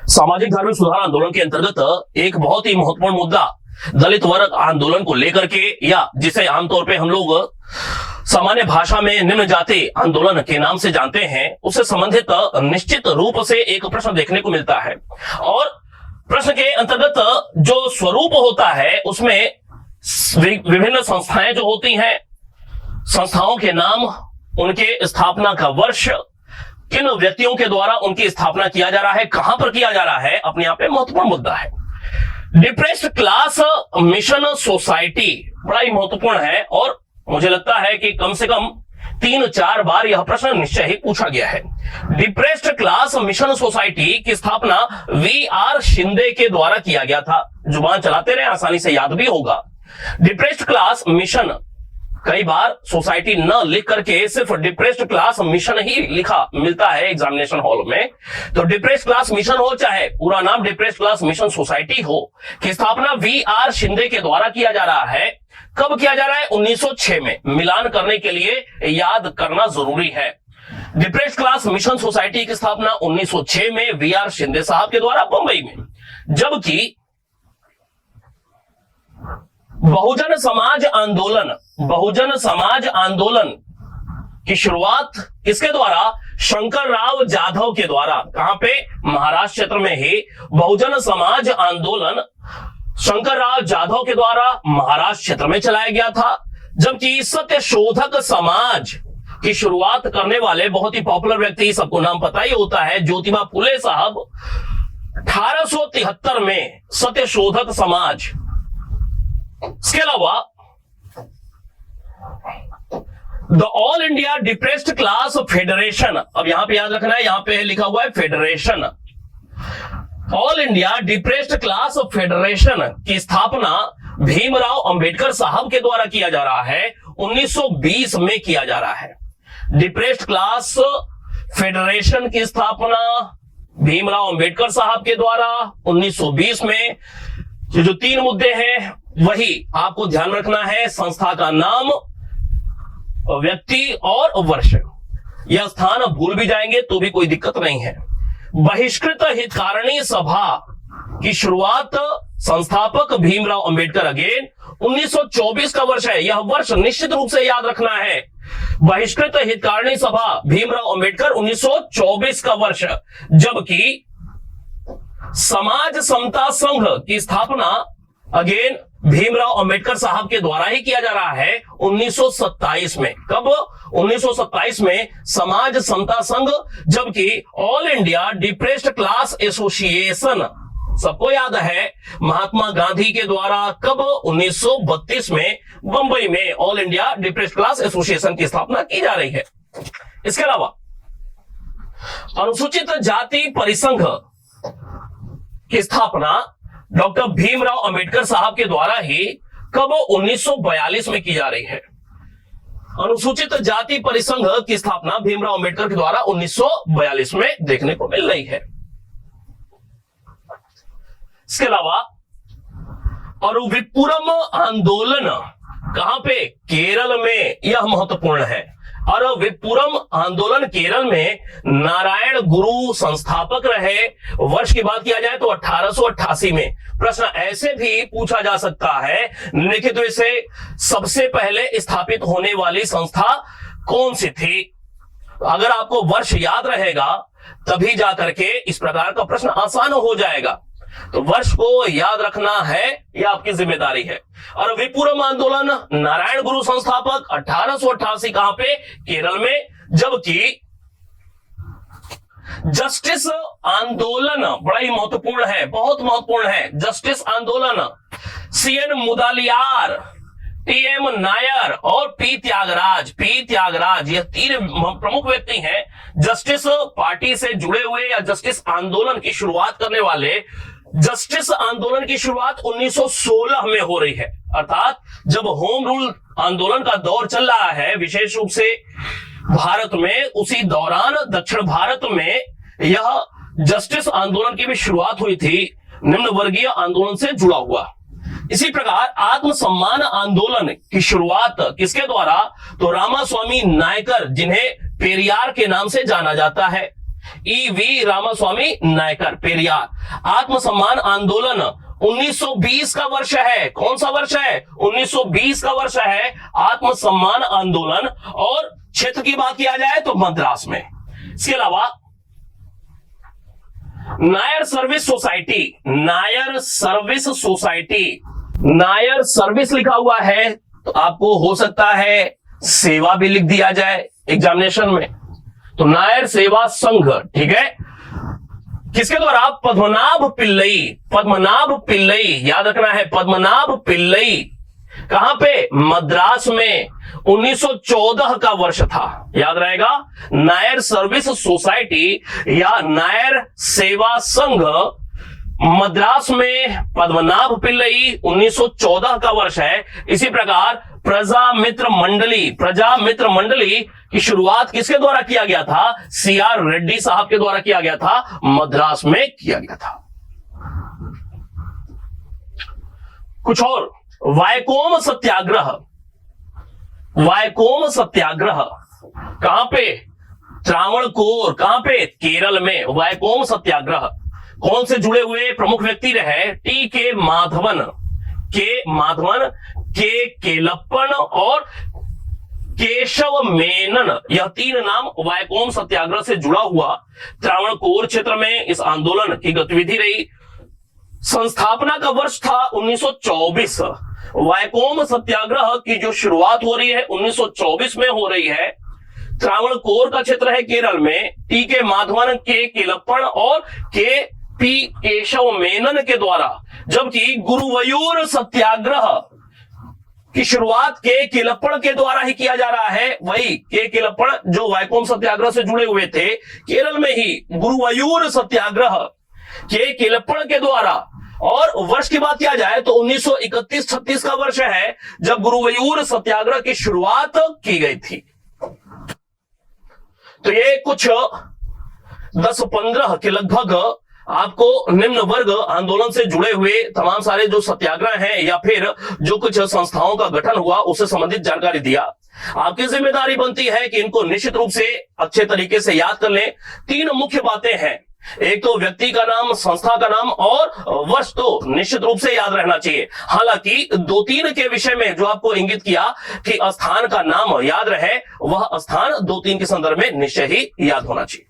सामाजिक धार्मिक सुधार आंदोलन के अंतर्गत एक बहुत ही महत्वपूर्ण मुद्दा दलित वर्ग आंदोलन को लेकर के, या जिसे आमतौर पे हम लोग सामान्य भाषा में निम्न जाति आंदोलन के नाम से जानते हैं, उससे संबंधित निश्चित रूप से एक प्रश्न देखने को मिलता है। और प्रश्न के अंतर्गत जो स्वरूप होता है उसमें विभिन्न संस्थाएं जो होती हैं, संस्थाओं के नाम, उनके स्थापना का वर्ष, किन व्यक्तियों के द्वारा उनकी स्थापना किया जा रहा है, कहां पर किया जा रहा है, अपने आप में महत्वपूर्ण मुद्दा है। डिप्रेस्ड क्लास मिशन सोसाइटी बड़ा ही महत्वपूर्ण है और मुझे लगता है कि कम से कम 3-4 बार यह प्रश्न निश्चय ही पूछा गया है। डिप्रेस्ड क्लास मिशन सोसाइटी की स्थापना वी.आर. शिंदे के द्वारा किया गया था। जुबान चलाते रहे, आसानी से याद भी होगा। डिप्रेस्ड क्लास मिशन, कई बार सोसाइटी न लिख करके सिर्फ डिप्रेस्ड क्लास मिशन ही लिखा मिलता है एग्जामिनेशन हॉल में। तो डिप्रेस्ड क्लास मिशन हो चाहे पूरा नाम डिप्रेस्ड क्लास मिशन सोसाइटी हो, की स्थापना वी.आर. शिंदे के द्वारा किया जा रहा है। कब किया जा रहा है? 1906 में। मिलान करने के लिए याद करना जरूरी है। डिप्रेस्ड क्लास मिशन सोसाइटी की स्थापना 1906 में वी.आर. शिंदे साहब के द्वारा बंबई में। जबकि बहुजन समाज आंदोलन की शुरुआत किसके द्वारा? शंकरराव जाधव के द्वारा। कहां पे? महाराष्ट्र क्षेत्र में ही बहुजन समाज आंदोलन शंकरराव जाधव के द्वारा महाराष्ट्र क्षेत्र में चलाया गया था। जबकि सत्यशोधक समाज की शुरुआत करने वाले बहुत ही पॉपुलर व्यक्ति, सबको नाम पता ही होता है, ज्योतिबा फुले साहब, 1873 में सत्यशोधक समाज। इसके अलावा the all India depressed class federation, अब यहां पे याद रखना है, यहां पे लिखा हुआ है federation. All India depressed class federation की स्थापना भीमराव अंबेडकर साहब के द्वारा किया जा रहा है। 1920 में किया जा रहा है। डिप्रेस्ड क्लास फेडरेशन की स्थापना भीमराव अंबेडकर साहब के द्वारा 1920 में। ये जो 3 मुद्दे हैं वही आपको ध्यान रखना है। संस्था का नाम, व्यक्ति और वर्ष। यह स्थान भूल भी जाएंगे तो भी कोई दिक्कत नहीं है। बहिष्कृत हितकारिणी सभा की शुरुआत संस्थापक भीमराव अंबेडकर, अगेन 1924 का वर्ष है। यह वर्ष निश्चित रूप से याद रखना है। बहिष्कृत हितकारिणी सभा भीमराव अंबेडकर 1924 का वर्ष। जबकि समाज समता संघ की स्थापना अगेन भीमराव अंबेडकर साहब के द्वारा ही किया जा रहा है 1927 में। कब? 1927 में समाज समता संघ। जबकि all India depressed class association, सबको याद है, महात्मा गांधी के द्वारा कब? 1932 में बंबई में all India depressed class association की स्थापना की जा रही है। इसके अलावा अनुसूचित जाति परिसंघ की स्थापना डॉक्टर भीमराव अंबेडकर साहब के द्वारा ही कब? 1942 में की जा रही है। अनुसूचित जाति परिसंघ की स्थापना भीमराव अंबेडकर के द्वारा 1942 में देखने को मिल रही है। इसके अलावा अरुविपुरम आंदोलन कहां पे? केरल में। यह महत्वपूर्ण है। अरुविपुरम आंदोलन केरल में नारायण गुरु संस्थापक रहे। वर्ष की बात किया जाए तो 1888 में। प्रश्न ऐसे भी पूछा जा सकता है लिखित रूप से, सबसे पहले स्थापित होने वाली संस्था कौन सी थी? अगर आपको वर्ष याद रहेगा तभी जाकर के इस प्रकार का प्रश्न आसान हो जाएगा। तो वर्ष को याद रखना है, यह आपकी जिम्मेदारी है। और विपुरम आंदोलन नारायण गुरु संस्थापक 1888 कहां पे? केरल में। जबकि जस्टिस आंदोलन बड़ा ही महत्वपूर्ण है, बहुत महत्वपूर्ण है। जस्टिस आंदोलन सी.एन. मुदालियार, टी.एम. नायर और पी त्यागराज, यह 3 प्रमुख व्यक्ति हैं जस्टिस पार्टी से जुड़े हुए या जस्टिस आंदोलन की शुरुआत करने वाले। जस्टिस आंदोलन की शुरुआत 1916 में हो रही है, अर्थात जब होम रूल आंदोलन का दौर चल रहा है विशेष रूप से भारत में, उसी दौरान दक्षिण भारत में यह जस्टिस आंदोलन की भी शुरुआत हुई थी, निम्न वर्गीय आंदोलन से जुड़ा हुआ। इसी प्रकार आत्मसम्मान आंदोलन की शुरुआत किसके द्वारा? तो रामास्वामी नायकर, जिन्हें पेरियार के नाम से जाना जाता है। ईवी रामास्वामी नायकर, पेरियार। आत्मसम्मान आंदोलन 1920 का वर्ष है। कौन सा वर्ष है? 1920 का वर्ष है आत्मसम्मान आंदोलन। और क्षेत्र की बात किया जाए तो मद्रास में। इसके अलावा Nair service society, Nair service society, Nair service लिखा हुआ है तो आपको हो सकता है सेवा भी लिख दिया जाए एग्जामिनेशन में। तो नायर सेवा संघ, ठीक है, किसके द्वारा? पद्मनाभ पिल्लई, पद्मनाभ पिल्लई, याद रखना है, पद्मनाभ पिल्लई। कहां पे? मद्रास में। 1914 का वर्ष था, याद रहेगा। नायर सर्विस सोसाइटी या नायर सेवा संघ मद्रास में, पद्मनाभ पिल्लई, 1914 का वर्ष है। इसी प्रकार प्रजा मित्र मंडली, प्रजा मित्र मंडली की शुरुआत किसके द्वारा किया गया था? सीआर रेड्डी साहब के द्वारा किया गया था, मद्रास में किया गया था। कुछ और, वायकोम सत्याग्रह, वायकोम सत्याग्रह कहां पे? त्रावणकोर, कहां पे? केरल में। वायकोम सत्याग्रह कौन से जुड़े हुए प्रमुख व्यक्ति रहे? टी के माधवन, के माधवन, के केलप्पन और केशव मेनन, यह तीन नाम वायकोम सत्याग्रह से जुड़ा हुआ। त्रावणकोर क्षेत्र में इस आंदोलन की गतिविधि रही। संस्थापना का वर्ष था 1924। वायकोम सत्याग्रह की जो शुरुआत हो रही है 1924 में हो रही है। त्रावणकोर का क्षेत्र है केरल में। टी के माधवन, के केलप्पन और के पी केशव मेनन के द्वारा। जबकि गुरुवयूर सत्याग्रह की शुरुआत के केलप्पन के द्वारा ही किया जा रहा है। वही के केलप्पन जो वायकोम सत्याग्रह से जुड़े हुए थे, केरल में ही गुरुवयूर सत्याग्रह के केलप्पन के द्वारा। और वर्ष की बात किया जाए तो 1931-36 का वर्ष है जब गुरुवयूर सत्याग्रह की शुरुआत की गई थी। तो ये कुछ 10-15 के लगभग आपको निम्न वर्ग आंदोलन से जुड़े हुए तमाम सारे जो सत्याग्रह हैं या फिर जो कुछ संस्थाओं का गठन हुआ उससे संबंधित जानकारी दिया। आपकी जिम्मेदारी बनती है कि इनको निश्चित रूप से अच्छे तरीके से याद कर लें। तीन मुख्य बातें हैं, एक तो व्यक्ति का नाम, संस्था का नाम और वर्ष तो निश्चित रूप से याद रहना चाहिए। हालांकि 2-3 के विषय में जो आपको इंगित किया कि स्थान का नाम याद रहे, वह स्थान 2-3 के संदर्भ में निश्चय ही याद होना चाहिए।